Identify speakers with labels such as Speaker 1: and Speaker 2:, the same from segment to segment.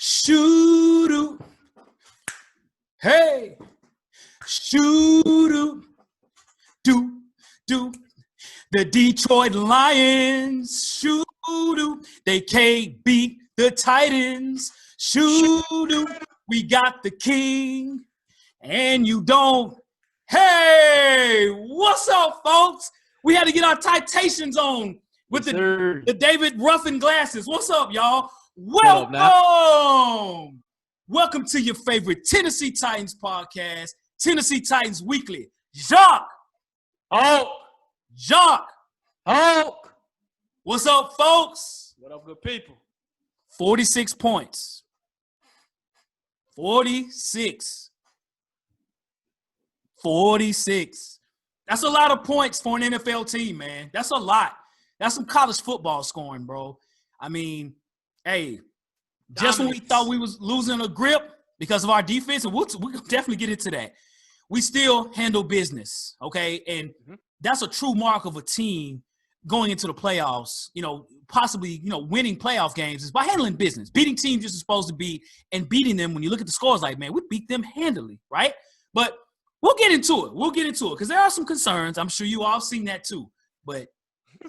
Speaker 1: Shoo-doo. Hey. Shoo-doo. Do. The Detroit Lions. Shoo-doo. They can't beat the Titans. Shoo-doo. We got the king. And you don't. Hey, what's up, folks? We had to get our Titations on with the David Ruffin glasses. What's up, y'all? Welcome. Welcome to your favorite Tennessee Titans podcast, Tennessee Titans Weekly. Jacques. What's up, folks?
Speaker 2: What up, good people?
Speaker 1: 46 points. 46. That's a lot of points for an NFL team, man. That's a lot. That's some college football scoring, bro. I mean, hey, just when we thought we was losing a grip because of our defense, and we'll definitely get into that, we still handle business, okay? And that's a true mark of a team going into the playoffs, possibly, winning playoff games is by handling business. Beating teams you're supposed to beat and beating them when you look at the scores like, man, we beat them handily, right? But we'll get into it because there are some concerns. I'm sure you all seen that too. But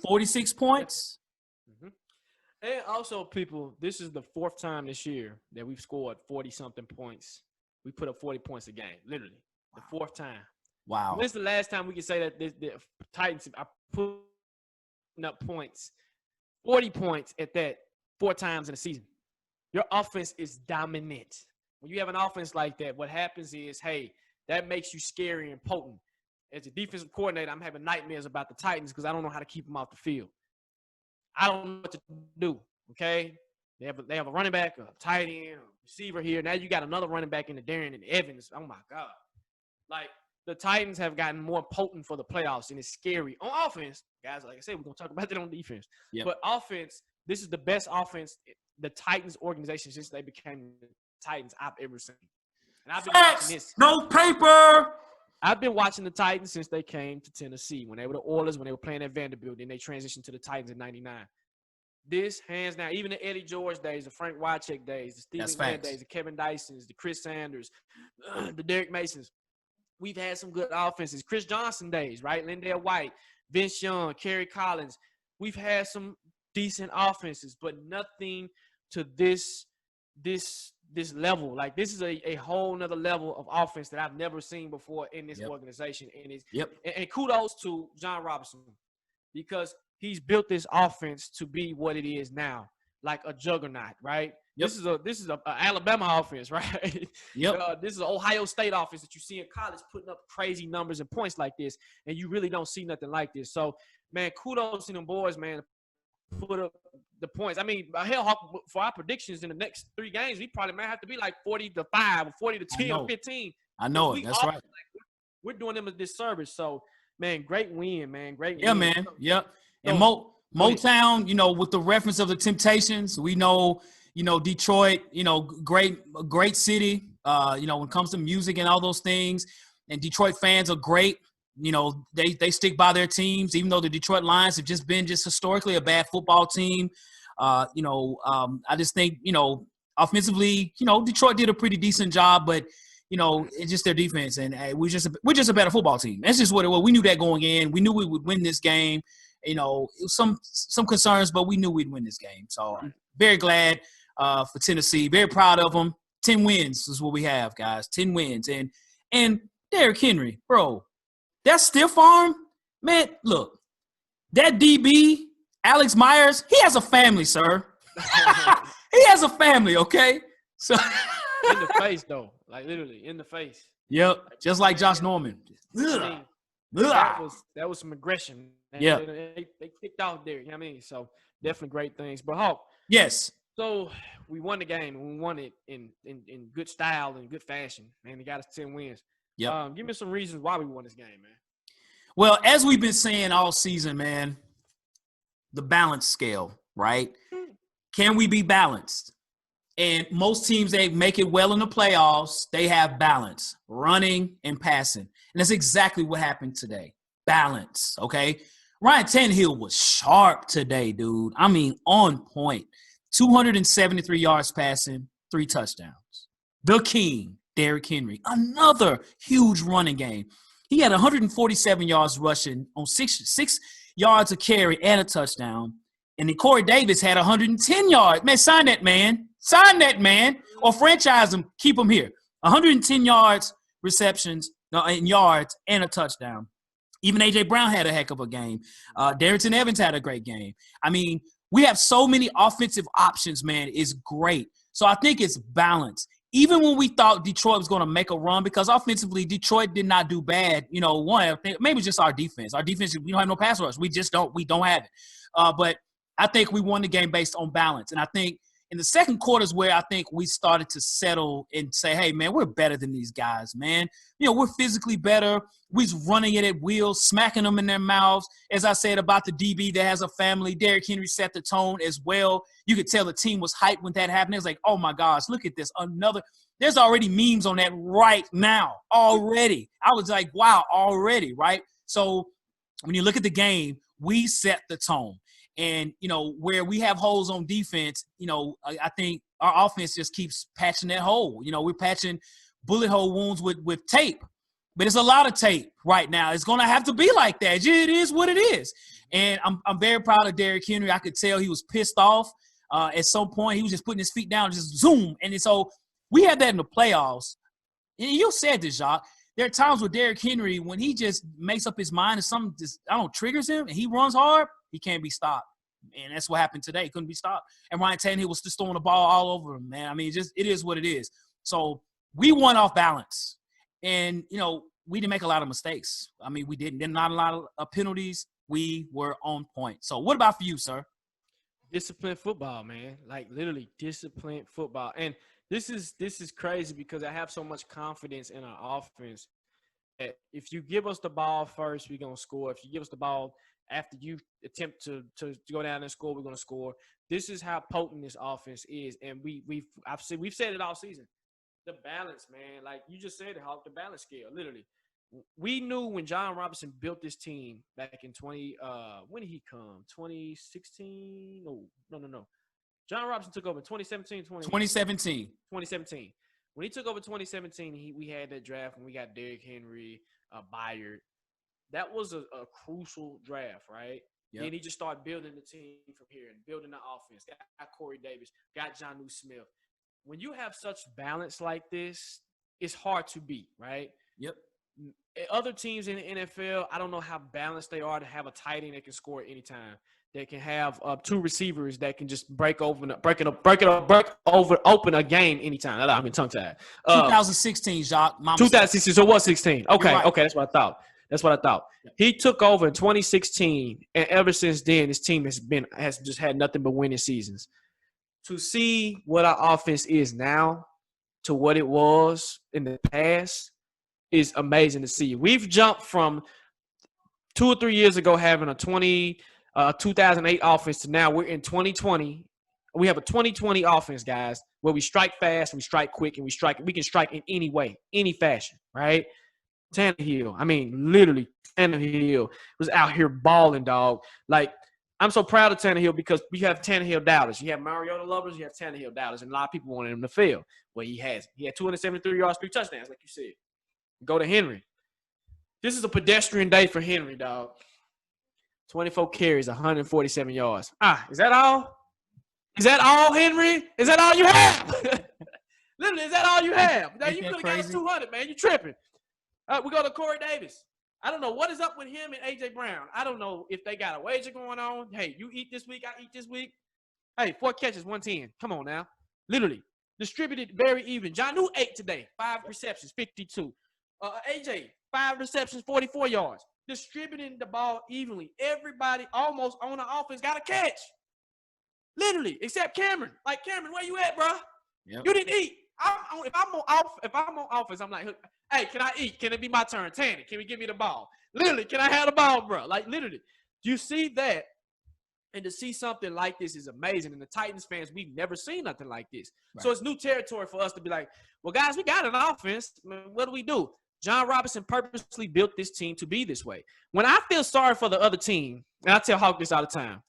Speaker 1: 46 points.
Speaker 2: And also, people, this is the fourth time this year that we've scored 40-something points. We put up 40 points a game, literally. The fourth time.
Speaker 1: Wow.
Speaker 2: When's the last time we can say that the Titans are putting up points, 40 points at that 4 times in a season? Your offense is dominant. When you have an offense like that, what happens is, hey, that makes you scary and potent. As a defensive coordinator, I'm having nightmares about the Titans because I don't know how to keep them off the field. I don't know what to do, okay? They have a running back, a tight end, a receiver here. Now you got another running back in the Darrynton Evans. Oh, my God. Like, the Titans have gotten more potent for the playoffs, and it's scary. On offense, guys, like I said, we're going to talk about that on defense. Yep. But offense, this is the best offense the Titans organization since they became the Titans I've ever seen. And I've been watching this.
Speaker 1: No paper.
Speaker 2: I've been watching the Titans since they came to Tennessee. When they were the Oilers, when they were playing at Vanderbilt, then they transitioned to the Titans in '99. This, hands down, even the Eddie George days, the Frank Wycheck days, the Stephen Glenn days, the Kevin Dysons, the Chris Sanders, the Derrick Masons, we've had some good offenses. Chris Johnson days, right? Lindale White, Vince Young, Kerry Collins. We've had some decent offenses, but nothing to this level. Like, this is a whole nother level of offense that I've never seen before in this organization. And and kudos to John Robinson, because he's built this offense to be what it is now, like a juggernaut, right? This is a Alabama offense, right? This is an Ohio State offense that you see in college putting up crazy numbers and points like this, and you really don't see nothing like this. So, man, kudos to them boys, man. Put up the points. I mean, hell, for our predictions in the next 3 games, we probably might have to be like 40-5 or 40-10 or 15.
Speaker 1: I know it. That's right.
Speaker 2: Like, we're doing them a disservice. So, man, great win, man. Great win.
Speaker 1: Yeah, man. Yep. And Motown, with the reference of the Temptations, we know, Detroit, great city, when it comes to music and all those things. And Detroit fans are great. They stick by their teams, even though the Detroit Lions have just been historically a bad football team. I just think, offensively, Detroit did a pretty decent job, but, it's just their defense. And we're just a better football team. That's just what it was. We knew that going in. We knew we would win this game. It was some concerns, but we knew we'd win this game. So I'm very glad for Tennessee. Very proud of them. 10 wins is what we have, guys. 10 wins. And Derrick Henry, bro. That stiff arm, man, look, that DB, Alex Myers, he has a family, sir. He has a family, okay? So
Speaker 2: in the face, though. Like, literally, in the face.
Speaker 1: Yep, just like Josh Norman.
Speaker 2: I mean, that was some aggression.
Speaker 1: Yeah.
Speaker 2: They kicked out there, you know what I mean? So, definitely great things. But, Hawk.
Speaker 1: Yes.
Speaker 2: So, we won the game, and we won it in good style and good fashion. Man, they got us 10 wins.
Speaker 1: Yep.
Speaker 2: Give me some reasons why we won this game, man.
Speaker 1: Well, as we've been saying all season, man, the balance scale, right? Can we be balanced? And most teams, they make it well in the playoffs. They have balance, running and passing. And that's exactly what happened today. Balance, okay? Ryan Tannehill was sharp today, dude. I mean, on point. 273 yards passing, 3 touchdowns. The king, Derrick Henry, another huge running game. He had 147 yards rushing on 6 yards a carry and a touchdown. And then Corey Davis had 110 yards. Man, sign that man. Sign that man. Or franchise him. Keep him here. 110 yards, receptions, and yards, and a touchdown. Even A.J. Brown had a heck of a game. Darrynton Evans had a great game. I mean, we have so many offensive options, man. It's great. So I think it's balanced. Even when we thought Detroit was going to make a run, because offensively, Detroit did not do bad. You know, maybe just our defense. Our defense, we don't have no pass rush. We don't have it. But I think we won the game based on balance. And I think in the second quarter is where I think we started to settle and say, hey, man, we're better than these guys, man. You know, we're physically better. We're running it at will, smacking them in their mouths. As I said about the DB that has a family, Derrick Henry set the tone as well. You could tell the team was hyped when that happened. It was like, oh, my gosh, look at this. There's already memes on that right now already. I was like, wow, already, right? So when you look at the game, we set the tone. And, you know, where we have holes on defense, you know, I think our offense just keeps patching that hole. You know, we're patching bullet hole wounds with tape. But it's a lot of tape right now. It's going to have to be like that. It is what it is. And I'm very proud of Derrick Henry. I could tell he was pissed off at some point. He was just putting his feet down, just zoom. And so we had that in the playoffs. And you said this, Jacques. There are times with Derrick Henry when he just makes up his mind and something just, triggers him and he runs hard, he can't be stopped. And that's what happened today. He couldn't be stopped. And Ryan Tannehill was just throwing the ball all over him, man. I mean, it is what it is. So we won off balance. And, you know, we didn't make a lot of mistakes. I mean, we didn't. There not a lot of penalties. We were on point. So what about for you, sir?
Speaker 2: Disciplined football, man. Like, literally disciplined football. And this is crazy because I have so much confidence in our offense that if you give us the ball first, we're going to score. If you give us the ball after you attempt to go down and score, we're going to score. This is how potent this offense is. And we've said it all season. The balance, man. Like you just said it, Hawk, the balance scale, literally. We knew when John Robinson built this team back in when did he come? 2016? No. John Robinson took over in 2017, 2017. When he took over 2017, we had that draft when we got Derrick Henry, Byard. That was a crucial draft, right? Yep. Then he just started building the team from here and building the offense. Got Corey Davis, got Jonnu Smith. When you have such balance like this, it's hard to beat, right?
Speaker 1: Yep.
Speaker 2: Other teams in the NFL, I don't know how balanced they are to have a tight end that can score at any time. They can have 2 receivers that can just open a game anytime. I'm in tongue tied.
Speaker 1: 2016, Jacques.
Speaker 2: 2016, so it was 16. Okay,
Speaker 1: right.
Speaker 2: Okay, that's what I thought. He took over in 2016, and ever since then, his team has just had nothing but winning seasons. To see what our offense is now to what it was in the past is amazing to see. We've jumped from 2 or 3 years ago having a 2008 offense to now we're in 2020. We have a 2020 offense, guys, where we strike fast, we strike quick, and we can strike in any way, any fashion, right? Tannehill, I mean, literally, Tannehill was out here balling, dog. Like, I'm so proud of Tannehill because we have Tannehill doubters. You have Mariota lovers, you have Tannehill doubters, and a lot of people wanted him to fail. Well, he has. He had 273 yards, 3 touchdowns, like you said. Go to Henry. This is a pedestrian day for Henry, dog. 24 carries, 147 yards. Is that all? Is that all, Henry? Is that all you have? Literally, is that all you have? Now, you could have got us 200, man. You tripping. We go to Corey Davis. I don't know what is up with him and A.J. Brown. I don't know if they got a wager going on. Hey, you eat this week, I eat this week. Hey, 4 catches, 110. Come on now. Literally. Distributed very even. Jonnu 8 today. 5 receptions, 52. A.J., 5 receptions, 44 yards. Distributing the ball evenly. Everybody almost on the offense got a catch. Literally, except Cameron. Like, Cameron, where you at, bro? Yep. You didn't eat. If I'm on offense, I'm like, hey, can I eat? Can it be my turn? Tanny, can we give me the ball? Literally, can I have the ball, bro? Like, literally. Do you see that? And to see something like this is amazing. And the Titans fans, we've never seen nothing like this. Right. So it's new territory for us to be like, well, guys, we got an offense. What do we do? John Robinson purposely built this team to be this way. When I feel sorry for the other team, and I tell Hawk this all the time,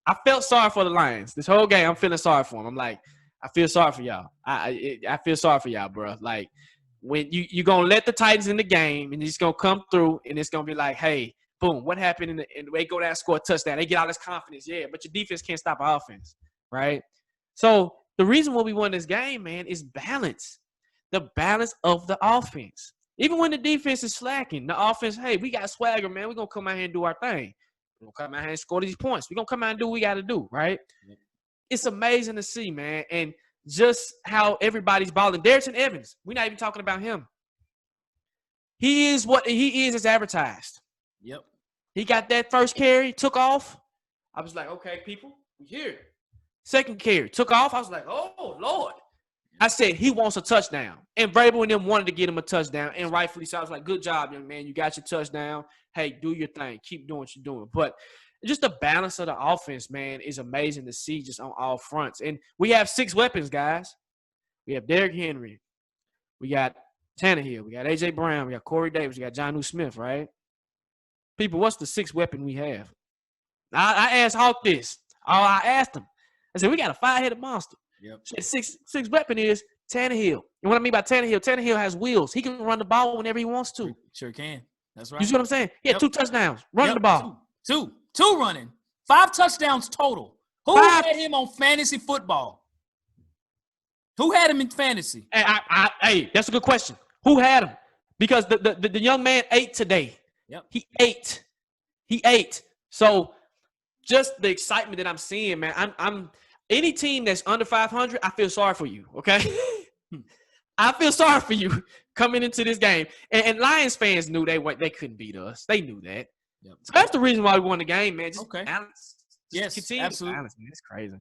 Speaker 2: I felt sorry for the Lions. This whole game, I'm feeling sorry for them. I'm like, I feel sorry for y'all. I feel sorry for y'all, bro. Like, when you're going to let the Titans in the game, and it's going to come through, and it's going to be like, hey, boom, what happened? And they go down and score a touchdown. They get all this confidence. Yeah, but your defense can't stop an offense, right? So the reason why we won this game, man, is balance. The balance of the offense. Even when the defense is slacking, the offense, hey, we got swagger, man. We're going to come out here and do our thing. We're going to come out here and score these points. We're going to come out and do what we got to do, right? Yeah. It's amazing to see, man. And just how everybody's balling. Darrynton Evans, we're not even talking about him. He is what he is as advertised.
Speaker 1: Yep.
Speaker 2: He got that first carry, took off. I was like, okay, people, we here. Second carry, took off. I was like, oh, Lord. I said, he wants a touchdown. And Vrabel and them wanted to get him a touchdown, and rightfully so. I was like, good job, young man. You got your touchdown. Hey, do your thing. Keep doing what you're doing. But just the balance of the offense, man, is amazing to see just on all fronts. And we have 6 weapons, guys. We have Derrick Henry. We got Tannehill. We got A.J. Brown. We got Corey Davis. We got Jonnu Smith, right? People, what's the 6th weapon we have? I asked Hawk this. I asked him. I said, we got a 5-headed monster.
Speaker 1: Yep.
Speaker 2: Six weapon is Tannehill. And what I mean by Tannehill has wheels. He can run the ball whenever he wants to.
Speaker 1: Sure can. That's right.
Speaker 2: You see what I'm saying? He had 2 touchdowns running the ball.
Speaker 1: Two running. 5 touchdowns total. Who had him on fantasy football? Who had him in fantasy?
Speaker 2: Hey, that's a good question. Who had him? Because the young man ate today.
Speaker 1: Yep.
Speaker 2: He ate. So just the excitement that I'm seeing, man. I'm any team that's under 500, I feel sorry for you, okay? I feel sorry for you coming into this game. And Lions fans knew they couldn't beat us. They knew that. Yep. So that's the reason why we won the game, man. Just balance.
Speaker 1: Yes, absolutely.
Speaker 2: Balance, man. It's crazy.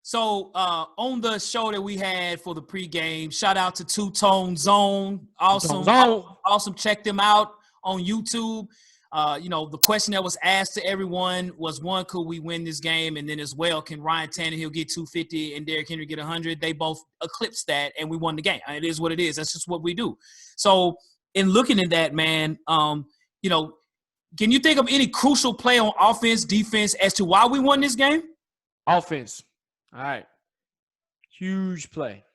Speaker 1: So on the show that we had for the pregame, shout out to Two Tone Zone. Awesome. Check them out on YouTube. The question that was asked to everyone was, one, could we win this game? And then as well, can Ryan Tannehill get 250 and Derrick Henry get 100? They both eclipsed that, and we won the game. It is what it is. That's just what we do. So in looking at that, man, can you think of any crucial play on offense, defense as to why we won this game?
Speaker 2: Offense. All right. Huge play.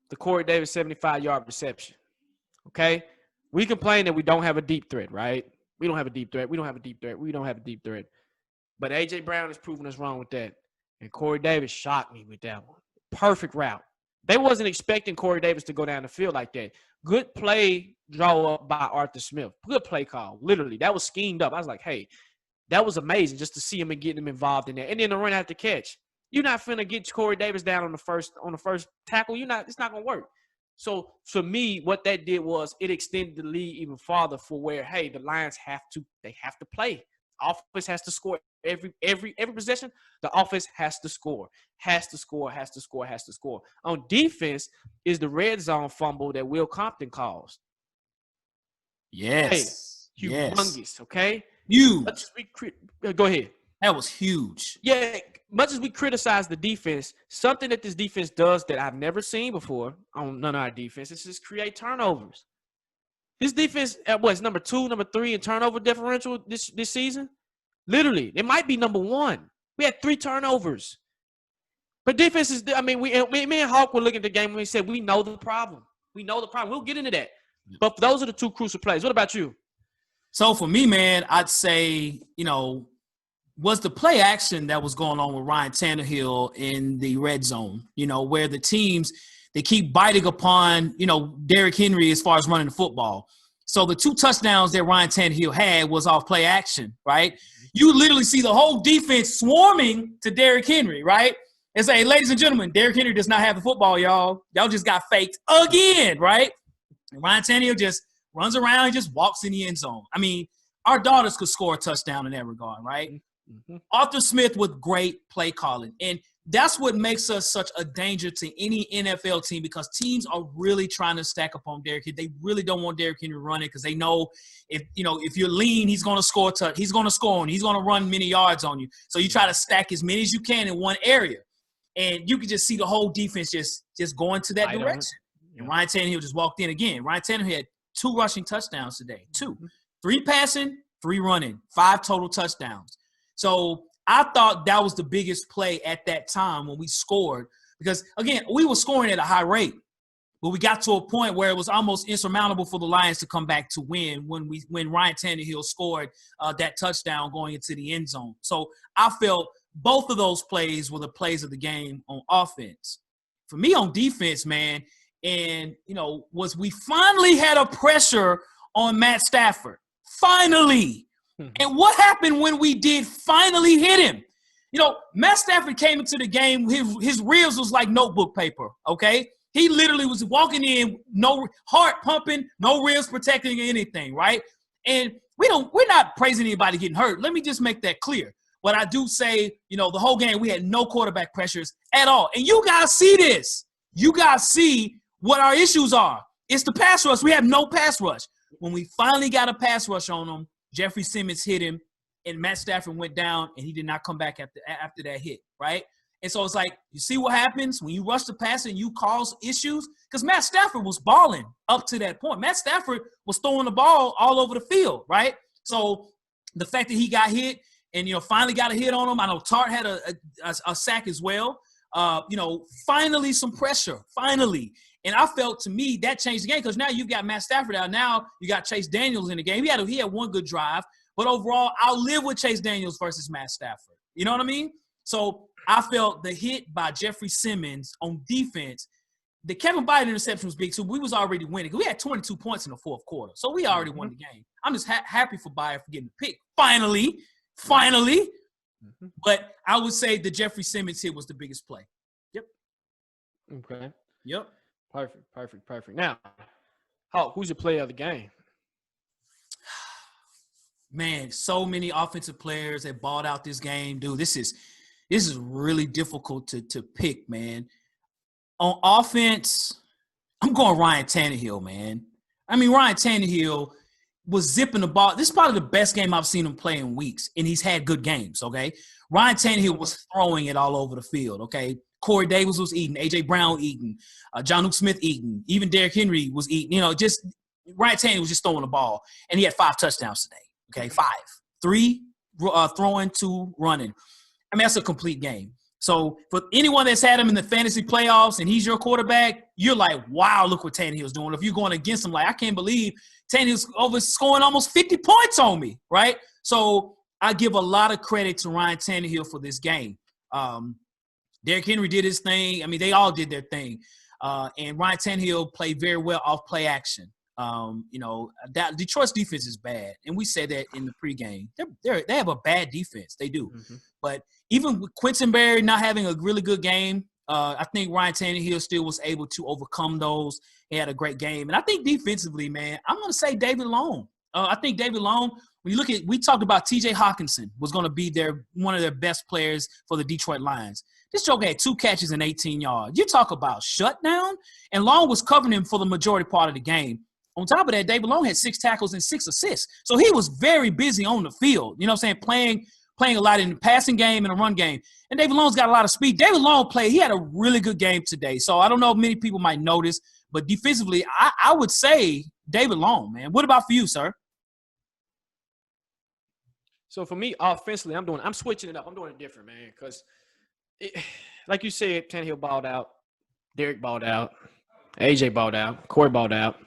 Speaker 2: The Corey Davis 75-yard reception. Okay? We complain that we don't have a deep threat, right? We don't have a deep threat. But A.J. Brown has proven us wrong with that. And Corey Davis shocked me with that one. Perfect route. They wasn't expecting Corey Davis to go down the field like that. Good play draw up by Arthur Smith. Good play call. Literally. That was schemed up. I was like, hey, that was amazing just to see him and getting him involved in that. And then the run after catch. You're not finna get Corey Davis down on the first tackle. It's not gonna work. So for me, what that did was it extended the lead even farther for where, hey, the Lions have to play. Offense has to score every possession. The offense has to score. On defense is the red zone fumble that Will Compton caused.
Speaker 1: Yes.
Speaker 2: Hey, humongous, okay?
Speaker 1: Huge.
Speaker 2: Go ahead.
Speaker 1: That was huge.
Speaker 2: Yeah, much as we criticize the defense, something that this defense does that I've never seen before on none of our defenses is create turnovers. This defense, it's number 2, number 3 in turnover differential this season? Literally, it might be number 1. We had 3 turnovers. But defense is, me and Hawk were looking at the game and we said, we know the problem. We'll get into that. But those are the 2 crucial plays. What about you?
Speaker 1: So for me, man, I'd say, was the play action that was going on with Ryan Tannehill in the red zone, where the teams, they keep biting upon, Derrick Henry as far as running the football. So the 2 touchdowns that Ryan Tannehill had was off play action, right? You literally see the whole defense swarming to Derrick Henry, right? And say, ladies and gentlemen, Derrick Henry does not have the football, y'all. Y'all just got faked again, right? And Ryan Tannehill just runs around and just walks in the end zone. Our daughters could score a touchdown in that regard, right? Mm-hmm. Arthur Smith with great play calling. And that's what makes us such a danger to any NFL team, because teams are really trying to stack up on Derrick Henry. They really don't want Derrick Henry running because they know if you're lean, he's going to score a touch. He's going to score on you. He's going to run many yards on you. So you try to stack as many as you can in one area. And you can just see the whole defense just going to that direction. And Ryan Tannehill just walked in again. Ryan Tannehill had 2 rushing touchdowns today. 2. 3 passing, 3 running, 5 total touchdowns. So I thought that was the biggest play at that time when we scored, Because, again, we were scoring at a high rate. But we got to a point where it was almost insurmountable for the Lions to come back to win when Ryan Tannehill scored that touchdown going into the end zone. So I felt both of those plays were the plays of the game on offense. For me on defense, man, and, was we finally had a pressure on Matt Stafford. Finally. And what happened when we did finally hit him? Matt Stafford came into the game. His ribs was like notebook paper, okay? He literally was walking in, no heart pumping, no ribs protecting anything, right? And we're not praising anybody getting hurt. Let me just make that clear. But I do say, the whole game we had no quarterback pressures at all. And you guys see this. You guys see what our issues are. It's the pass rush. We have no pass rush. When we finally got a pass rush on him, Jeffrey Simmons hit him, and Matt Stafford went down, and he did not come back after that hit, right? And so it's like, you see what happens when you rush the passer and you cause issues? Because Matt Stafford was balling up to that point. Matt Stafford was throwing the ball all over the field, right? So the fact that he got hit and, finally got a hit on him. I know Tart had a sack as well. Finally some pressure, finally. And I felt, to me, that changed the game because now you've got Matt Stafford out. Now you got Chase Daniels in the game. He had one good drive. But overall, I'll live with Chase Daniels versus Matt Stafford. You know what I mean? So I felt the hit by Jeffrey Simmons on defense. The Kevin Byard interception was big, too. We was already winning. We had 22 points in the fourth quarter, so we already won the game. I'm just happy for Byard for getting the pick. Finally. But I would say the Jeffrey Simmons hit was the biggest play. Yep.
Speaker 2: Okay.
Speaker 1: Yep.
Speaker 2: Perfect. Now, who's your player of the game?
Speaker 1: Man, so many offensive players that balled out this game. Dude, this is really difficult to pick, man. On offense, I'm going Ryan Tannehill, man. I mean, Ryan Tannehill was zipping the ball. This is probably the best game I've seen him play in weeks, and he's had good games, okay? Ryan Tannehill was throwing it all over the field, okay? Corey Davis was eating, A.J. Brown eating, Jonnu Smith eating, even Derrick Henry was eating. Just Ryan Tannehill was just throwing the ball, and he had 5 touchdowns today. Okay, 5. 3 throwing, 2 running. I mean, that's a complete game. So for anyone that's had him in the fantasy playoffs and he's your quarterback, you're like, wow, look what Tannehill's doing. If you're going against him, like, I can't believe Tannehill's scoring almost 50 points on me, right? So I give a lot of credit to Ryan Tannehill for this game. Derrick Henry did his thing. I mean, they all did their thing. And Ryan Tannehill played very well off play action. That Detroit's defense is bad, and we said that in the pregame. They have a bad defense. They do. But even with Quisenberry not having a really good game, I think Ryan Tannehill still was able to overcome those. He had a great game. And I think defensively, man, I'm going to say David Long. I think David Long, when you look at – we talked about T.J. Hawkinson was going to be one of their best players for the Detroit Lions. This joker had 2 catches and 18 yards. You talk about shutdown, and Long was covering him for the majority part of the game. On top of that, David Long had 6 tackles and 6 assists. So he was very busy on the field, you know what I'm saying, playing a lot in the passing game and the run game. And David Long's got a lot of speed. David Long he had a really good game today. So I don't know if many people might notice, but defensively, I would say David Long, man. What about for you, sir?
Speaker 2: So for me, offensively, I'm switching it up. I'm doing it different, man, because like you said, Tannehill balled out, Derrick balled out, AJ balled out, Corey balled out.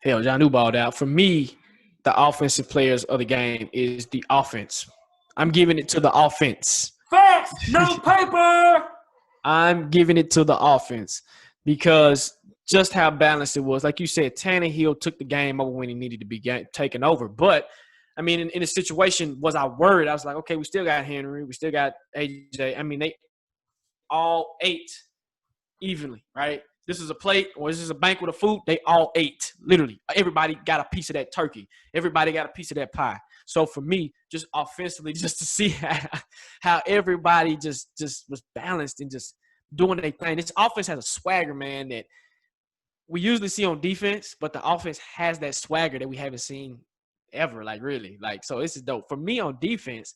Speaker 2: Hell, Jonnu balled out. For me, the offensive players of the game is the offense. I'm giving it to the offense.
Speaker 1: Facts, no paper.
Speaker 2: I'm giving it to the offense because just how balanced it was. Like you said, Tannehill took the game over when he needed to be taken over. But, I mean, in a situation, was I worried? I was like, okay, we still got Henry. We still got AJ. I mean, they all ate evenly, right? This is a plate or this is a banquet of food. They all ate, literally. Everybody got a piece of that turkey. Everybody got a piece of that pie. So for me, just offensively, just to see how everybody just was balanced and just doing their thing. This offense has a swagger, man, that we usually see on defense, but the offense has that swagger that we haven't seen ever, like really. Like, so this is dope. For me on defense,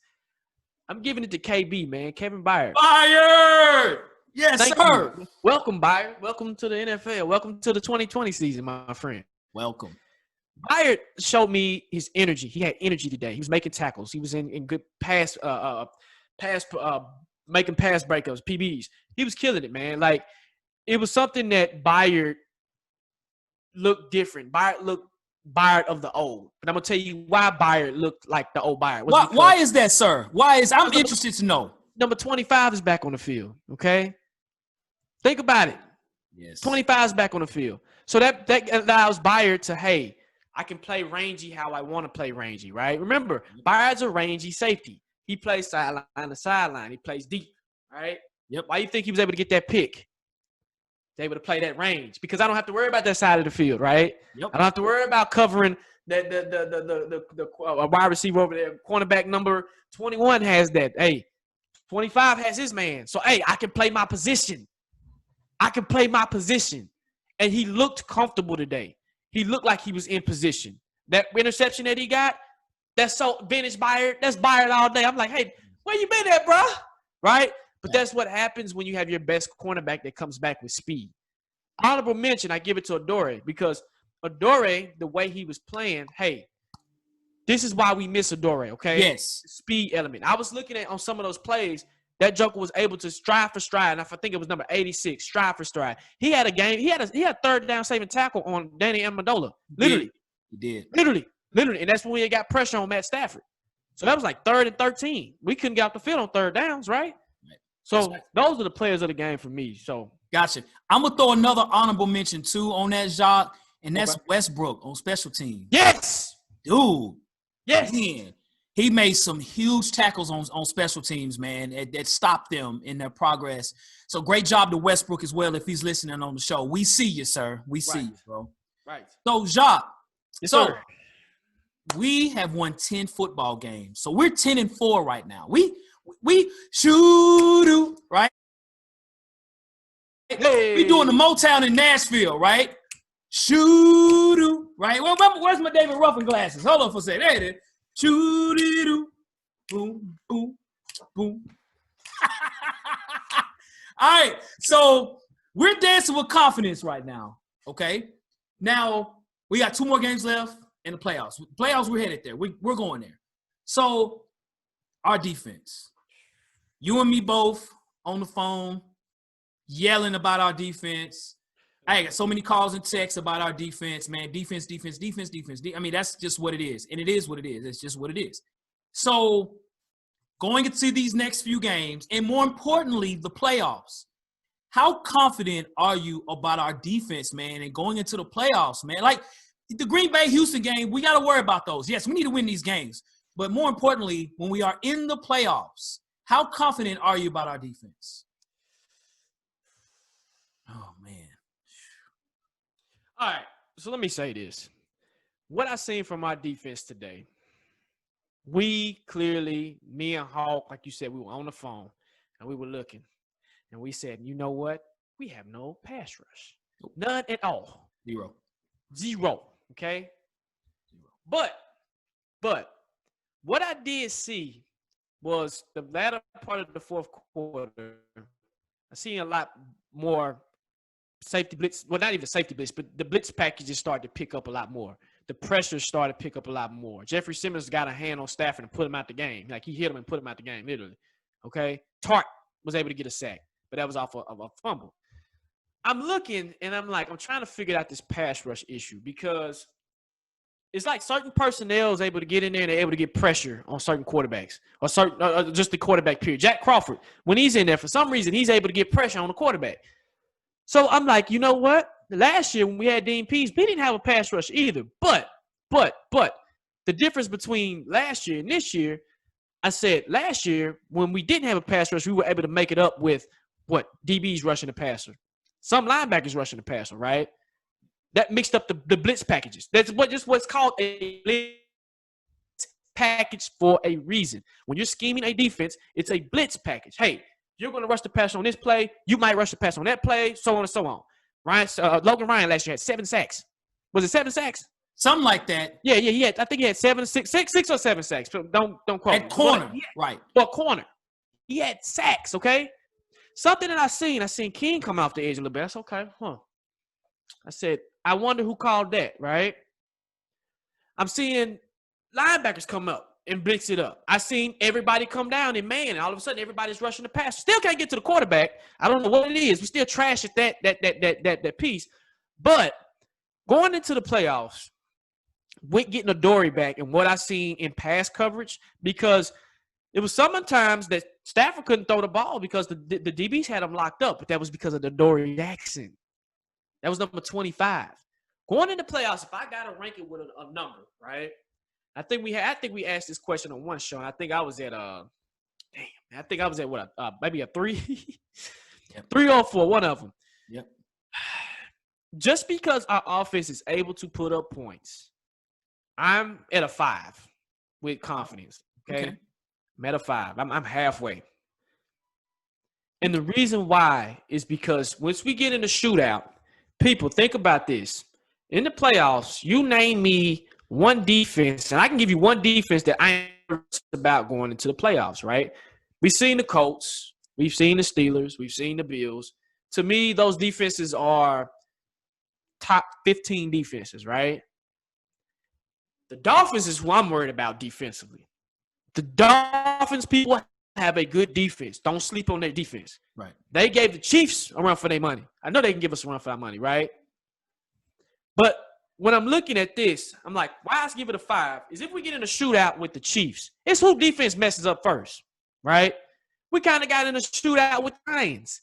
Speaker 2: I'm giving it to KB, man, Kevin Byard.
Speaker 1: Byard! Yes,
Speaker 2: Thank
Speaker 1: sir.
Speaker 2: You. Welcome, Byard. Welcome to the NFL. Welcome to the 2020 season, my friend.
Speaker 1: Welcome.
Speaker 2: Byard showed me his energy. He had energy today. He was making tackles. He was in good pass making pass breakups, PBs. He was killing it, man. Like, it was something that Byard looked different. Byard looked Byard of the old. And I'm going to tell you why Byard looked like the old Byard.
Speaker 1: Why is that, sir? I'm interested to know.
Speaker 2: Number 25 is back on the field, okay? Think about it.
Speaker 1: Yes.
Speaker 2: 25 is back on the field. So that allows Byard to, hey, I can play rangy how I want to play rangy, right? Remember, Byard's a rangy safety. He plays sideline to sideline. He plays deep, right?
Speaker 1: Yep.
Speaker 2: Why do you think he was able to get that pick? He's able to play that range because I don't have to worry about that side of the field, right?
Speaker 1: Yep.
Speaker 2: I don't have to worry about covering the wide receiver over there. Cornerback number 21 has that. Hey, 25 has his man. So, hey, I can play my position. And he looked comfortable today. He looked like he was in position. That interception that he got, that's so vintage Byard. That's Byard all day. I'm like, hey, where you been at, bro? Right? But that's what happens when you have your best cornerback that comes back with speed. Honorable mention, I give it to Adore because Adore, the way he was playing, hey, this is why we miss Adore, okay?
Speaker 1: Yes.
Speaker 2: Speed element. I was looking at on some of those plays, that joker was able to stride for stride, and I think it was number 86, stride for stride. He had a game. He had a third down saving tackle on Danny Amendola. Literally.
Speaker 1: He did.
Speaker 2: Literally. And that's when we got pressure on Matt Stafford. So that was like 3rd and 13. We couldn't get off the field on third downs, right? So those are the players of the game for me. So
Speaker 1: gotcha. I'm gonna throw another honorable mention too on that, Jacques, and that's Westbrook on special teams.
Speaker 2: Yes,
Speaker 1: dude.
Speaker 2: Yes,
Speaker 1: man. He made some huge tackles on special teams, man, that stopped them in their progress. So great job to Westbrook as well if he's listening on the show. We see you, sir. We see you, bro.
Speaker 2: Right.
Speaker 1: So, Jacques,
Speaker 2: yes, sir.
Speaker 1: We have won 10 football games. So we're 10-4 right now. We shoot, right?
Speaker 2: Hey.
Speaker 1: We doing the Motown in Nashville, right? Shoot, right? Well, where's my David Ruffin glasses? Hold on for a second. There it is. Shoot, boom, boom, boom. All right, so we're dancing with confidence right now, okay? Now, we got 2 more games left in the playoffs. Playoffs, we're headed there. We're going there. So, our defense. You and me both on the phone yelling about our defense. I got so many calls and texts about our defense, man. Defense. I mean, that's just what it is. And it is what it is. It's just what it is. So going into these next few games, and more importantly, the playoffs, how confident are you about our defense, man, and going into the playoffs, man? Like the Green Bay-Houston game, we got to worry about those. Yes, we need to win these games. But more importantly, when we are in the playoffs, how confident are you about our defense? Oh, man.
Speaker 2: All right, so let me say this. What I seen from our defense today, we clearly, me and Hawk, like you said, we were on the phone, and we were looking. And we said, you know what? We have no pass rush. None at all. Zero, okay? But what I did see was the latter part of the fourth quarter, I seen a lot more safety blitz. Well, not even safety blitz, but the blitz packages started to pick up a lot more. The pressure started to pick up a lot more. Jeffrey Simmons got a hand on Stafford and put him out the game. Like, he hit him and put him out the game, literally. Okay? Tart was able to get a sack, but that was off of a fumble. I'm looking, and I'm like, I'm trying to figure out this pass rush issue because it's like certain personnel is able to get in there and they're able to get pressure on certain quarterbacks or just the quarterback period. Jack Crawford, when he's in there, for some reason, he's able to get pressure on the quarterback. So I'm like, you know what? Last year when we had Dean Pease, we didn't have a pass rush either. But the difference between last year and this year, I said last year when we didn't have a pass rush, we were able to make it up with what? DBs rushing the passer. Some linebackers rushing the passer, right? That mixed up the blitz packages. That's what's called a blitz package for a reason. When you're scheming a defense, it's a blitz package. Hey, you're going to rush the pass on this play. You might rush the pass on that play, so on and so on. Logan Ryan last year had 7 sacks. Was it 7 sacks?
Speaker 1: Something like that.
Speaker 2: Yeah. He had. I think he had 6 or 7 sacks. Don't quote me.
Speaker 1: At corner, right?
Speaker 2: Well, corner. He had sacks. Okay. Something that I seen King come off the edge a little bit. That's okay. I said, I wonder who called that. Right. I'm seeing linebackers come up and blitz it up. I seen everybody come down and man, and all of a sudden everybody's rushing the pass. Still can't get to the quarterback. I don't know what it is. We still trash at that piece. But going into the playoffs, with getting Adoree back and what I seen in pass coverage, because it was sometimes that Stafford couldn't throw the ball because the DBs had him locked up, but that was because of Adoree Jackson. That was number 25. Going into playoffs, if I got to rank it with a number, right? I think we asked this question on one show, and I think I was at maybe a 3,
Speaker 1: Yep.
Speaker 2: 3 or 4, one of them.
Speaker 1: Yep.
Speaker 2: Just because our offense is able to put up points, I'm at a 5 with confidence. Okay. I'm at a 5. I'm halfway. And the reason why is because once we get in the shootout, people, think about this. In the playoffs, you name me one defense, and I can give you one defense that I am about going into the playoffs, right? We've seen the Colts. We've seen the Steelers. We've seen the Bills. To me, those defenses are top 15 defenses, right? The Dolphins is who I'm worried about defensively. The Dolphins people have a good defense. Don't sleep on their defense.
Speaker 1: Right.
Speaker 2: They gave the Chiefs a run for their money. I know they can give us a run for our money, right? But when I'm looking at this, I'm like, why I give it a 5 is if we get in a shootout with the Chiefs, it's who defense messes up first, right? We kind of got in a shootout with the Lions.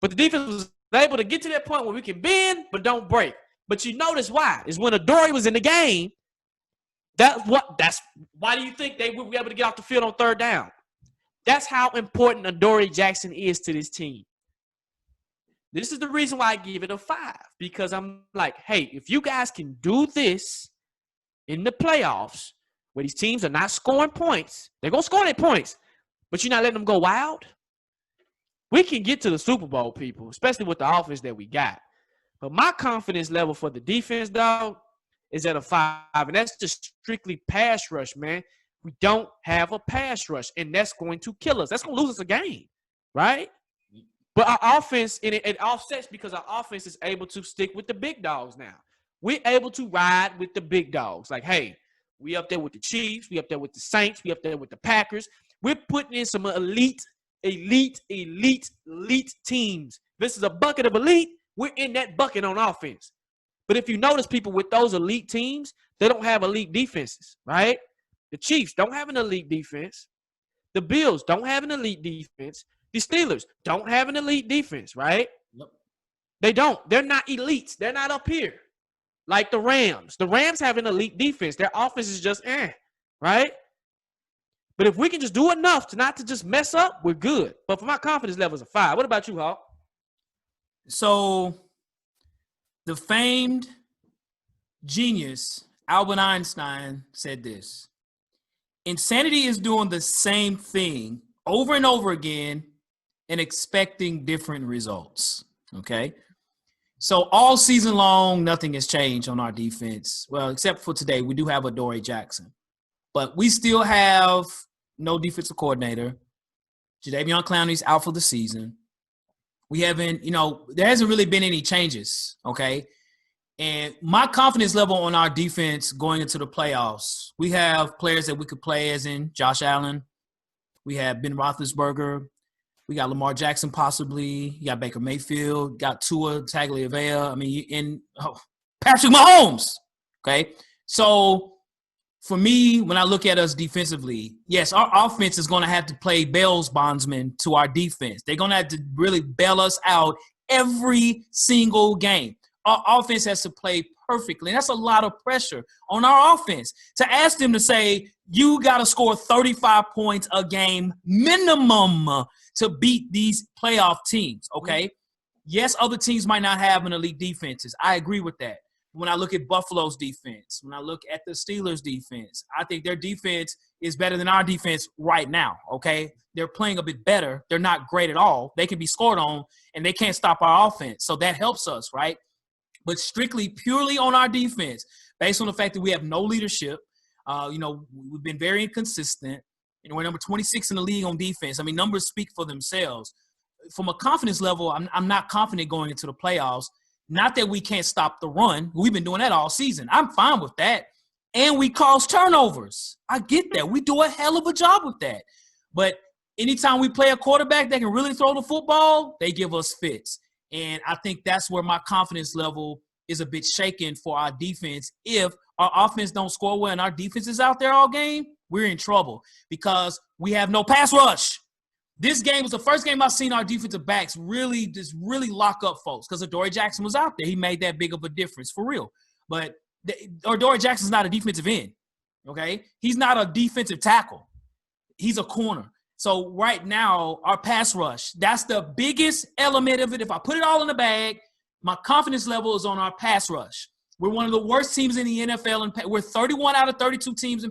Speaker 2: But the defense was able to get to that point where we can bend but don't break. But you notice why? Is when Adoree was in the game, that's why do you think they would be able to get off the field on third down? That's how important Adoree Jackson is to this team. This is the reason why I give it a 5, because I'm like, hey, if you guys can do this in the playoffs where these teams are not scoring points, they're going to score their points, but you're not letting them go wild, we can get to the Super Bowl, people, especially with the offense that we got. But my confidence level for the defense, dog, is at a 5, and that's just strictly pass rush, man. We don't have a pass rush, and that's going to kill us. That's going to lose us a game, right? But our offense, and it offsets because our offense is able to stick with the big dogs now. We're able to ride with the big dogs. Like, hey, we up there with the Chiefs. We up there with the Saints. We up there with the Packers. We're putting in some elite teams. This is a bucket of elite. We're in that bucket on offense. But if you notice, people, with those elite teams, they don't have elite defenses, right? The Chiefs don't have an elite defense. The Bills don't have an elite defense. The Steelers don't have an elite defense, right?
Speaker 1: Nope.
Speaker 2: They don't. They're not elites. They're not up here. Like the Rams. The Rams have an elite defense. Their offense is just right? But if we can just do enough to not to just mess up, we're good. But for my confidence level is a 5. What about you, Hawk?
Speaker 1: So the famed genius Albert Einstein said this: insanity is doing the same thing over and over again and expecting different results. Okay. So all season long, nothing has changed on our defense. Well, except for today, we do have Adoree Jackson, but we still have no defensive coordinator. Jadeveon Clowney's out for the season. We haven't, there hasn't really been any changes. Okay. And my confidence level on our defense going into the playoffs, we have players that we could play, as in Josh Allen. We have Ben Roethlisberger. We got Lamar Jackson possibly. You got Baker Mayfield. Got Tua Tagovailoa. Patrick Mahomes. Okay. So for me, when I look at us defensively, yes, our offense is going to have to play bail's bondsman to our defense. They're going to have to really bail us out every single game. Our offense has to play perfectly. And that's a lot of pressure on our offense. To ask them to say, you got to score 35 points a game minimum to beat these playoff teams, okay? Mm-hmm. Yes, other teams might not have an elite defenses. I agree with that. When I look at Buffalo's defense, when I look at the Steelers' defense, I think their defense is better than our defense right now, okay? They're playing a bit better. They're not great at all. They can be scored on, and they can't stop our offense. So that helps us, right? But strictly, purely on our defense, based on the fact that we have no leadership, we've been very inconsistent. We're number 26 in the league on defense. I mean, numbers speak for themselves. From a confidence level, I'm not confident going into the playoffs. Not that we can't stop the run. We've been doing that all season. I'm fine with that. and we cause turnovers. I get that. We do a hell of a job with that. But anytime we play a quarterback that can really throw the football, they give us fits. And I think that's where my confidence level is a bit shaken for our defense. If our offense don't score well and our defense is out there all game, we're in trouble because we have no pass rush. This game was the first game I've seen our defensive backs really lock up folks because Adoree Jackson was out there. He made that big of a difference for real. But Adoree Jackson's not a defensive end, okay? He's not a defensive tackle. He's a corner. So right now, our pass rush, that's the biggest element of it. If I put it all in the bag, my confidence level is on our pass rush. We're one of the worst teams in the NFL, and we're 31 out of 32 teams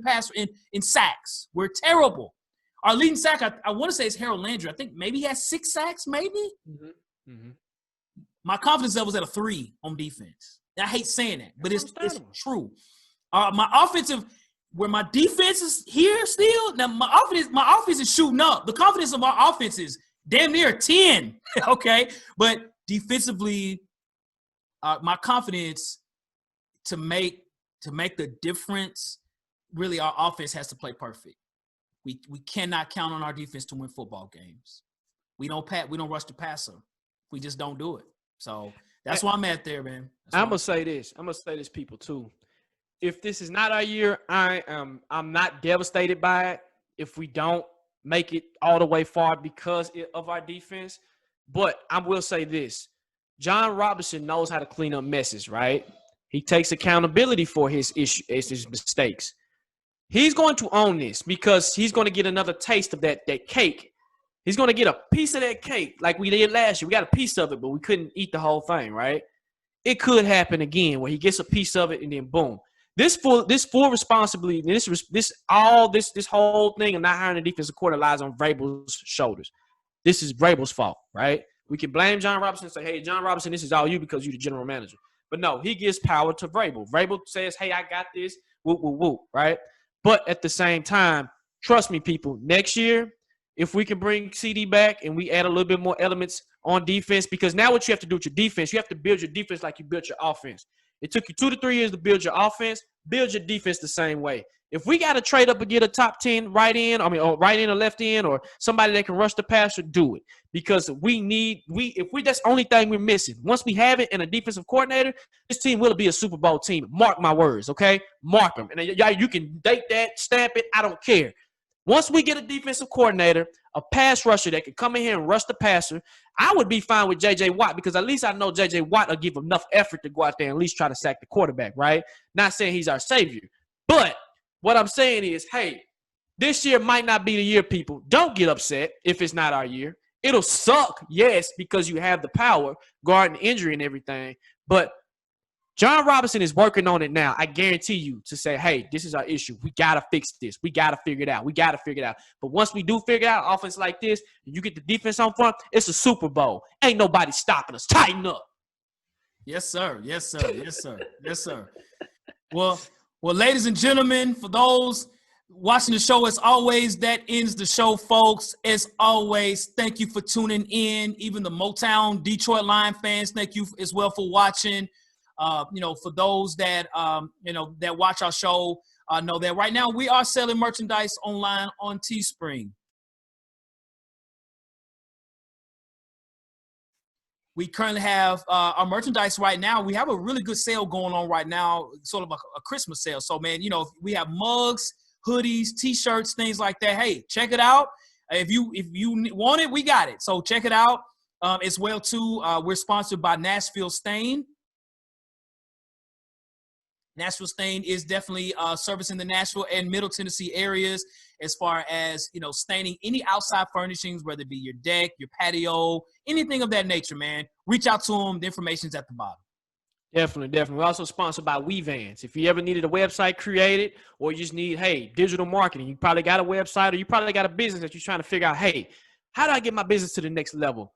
Speaker 1: in sacks. We're terrible. Our leading sack, I want to say, is Harold Landry. I think maybe he has 6 sacks, maybe. Mm-hmm. Mm-hmm. My confidence level is at a 3 on defense. I hate saying that, but it's true. My offensive, where my defense is here still, now my offense is shooting up. The confidence of our offense is damn near 10, okay? But defensively, my confidence to make the difference, really our offense has to play perfect. We cannot count on our defense to win football games. We don't rush the passer. We just don't do it. So that's why I'm at there, man.
Speaker 2: I'm gonna say this, people, too. If this is not our year, I'm not devastated by it if we don't make it all the way far because of our defense. But I will say this. John Robinson knows how to clean up messes, right? He takes accountability for his mistakes. He's going to own this because he's going to get another taste of that cake. He's going to get a piece of that cake like we did last year. We got a piece of it, but we couldn't eat the whole thing, right? It could happen again where he gets a piece of it and then boom. This full responsibility, this whole thing of not hiring a defensive coordinator lies on Vrabel's shoulders. This is Vrabel's fault, right? We can blame John Robinson and say, hey, John Robinson, this is all you because you're the general manager. But no, he gives power to Vrabel. Vrabel says, hey, I got this, whoop, whoop, whoop, right? But at the same time, trust me, people, next year, if we can bring CD back and we add a little bit more elements on defense, because now what you have to do with your defense, you have to build your defense like you built your offense. It took you 2 to 3 years to build your offense. Build your defense the same way. If we got to trade up and get a top 10 right end or left end or somebody that can rush the passer, do it. Because that's the only thing we're missing. Once we have it and a defensive coordinator, this team will be a Super Bowl team. Mark my words, okay? Mark them. And you can date that, stamp it, I don't care. Once we get a defensive coordinator, a pass rusher that can come in here and rush the passer, I would be fine with J.J. Watt because at least I know J.J. Watt will give enough effort to go out there and at least try to sack the quarterback, right? Not saying he's our savior. But what I'm saying is, hey, this year might not be the year, people. Don't get upset if it's not our year. It'll suck, yes, because you have the power, guarding injury and everything. But John Robinson is working on it now. I guarantee you to say, hey, this is our issue. We got to fix this. We got to figure it out. But once we do figure it out, offense like this, and you get the defense on front, it's a Super Bowl. Ain't nobody stopping us. Tighten up.
Speaker 1: Yes, sir. Well, ladies and gentlemen, for those watching the show, as always, that ends the show, folks. As always, thank you for tuning in. Even the Motown Detroit Lion fans, thank you as well for watching. For those that, that watch our show, know that right now we are selling merchandise online on Teespring. We currently have our merchandise right now. We have a really good sale going on right now, sort of a Christmas sale. So, man, we have mugs, hoodies, T-shirts, things like that. Hey, check it out. If you want it, we got it. So check it out as well, too. We're sponsored by Nashville Stain. Nashville Stain is definitely servicing the Nashville and Middle Tennessee areas as far as, staining any outside furnishings, whether it be your deck, your patio, anything of that nature, man. Reach out to them. The information's at the bottom.
Speaker 2: Definitely. We're also sponsored by WeVans. If you ever needed a website created or you just need, digital marketing, you probably got a website or you probably got a business that you're trying to figure out, hey, how do I get my business to the next level?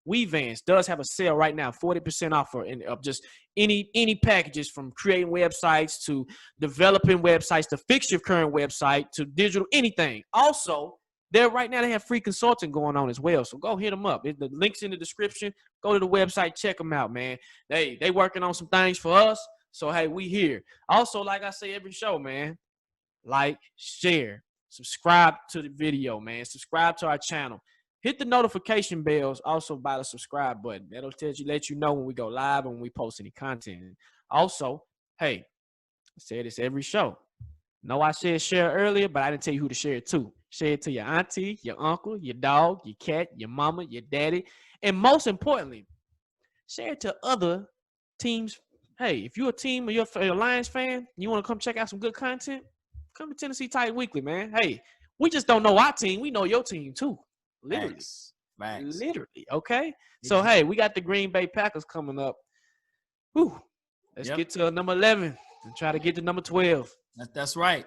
Speaker 2: WeVans does have a sale right now, 40% off of just any packages, from creating websites to developing websites to fix your current website to digital, anything. Also, they have free consulting going on as well. So go hit them up. The link's in the description. Go to the website, check them out, man. They working on some things for us. So, hey, we here. Also, like I say every show, man, like, share, subscribe to the video, man. Subscribe to our channel. Hit the notification bells also by the subscribe button. That'll let you know when we go live and when we post any content. Also, hey, I say this every show. No, I said share earlier, but I didn't tell you who to share it to. Share it to your auntie, your uncle, your dog, your cat, your mama, your daddy. And most importantly, share it to other teams. Hey, if you're a team or you're a Lions fan, you want to come check out some good content, come to Tennessee Titan Weekly, man. Hey, we just don't know our team. We know your team too. Literally.
Speaker 1: Facts.
Speaker 2: Literally, okay? So, hey, we got the Green Bay Packers coming up. Whew. Let's get to number 11 and try to get to number 12.
Speaker 1: That's right.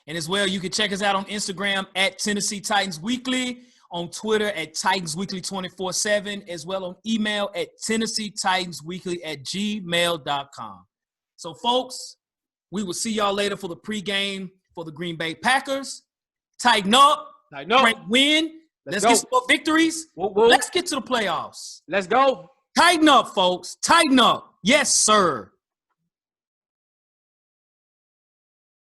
Speaker 1: And as well, you can check us out on Instagram at Tennessee Titans Weekly, on Twitter at Titans Weekly 24/7, as well on email at TennesseeTitansWeekly@gmail.com. So, folks, we will see y'all later for the pregame for the Green Bay Packers. Tighten up. Great win. Let's get some more victories. Let's get to the playoffs.
Speaker 2: Let's go.
Speaker 1: Tighten up, folks. Tighten up. Yes, sir.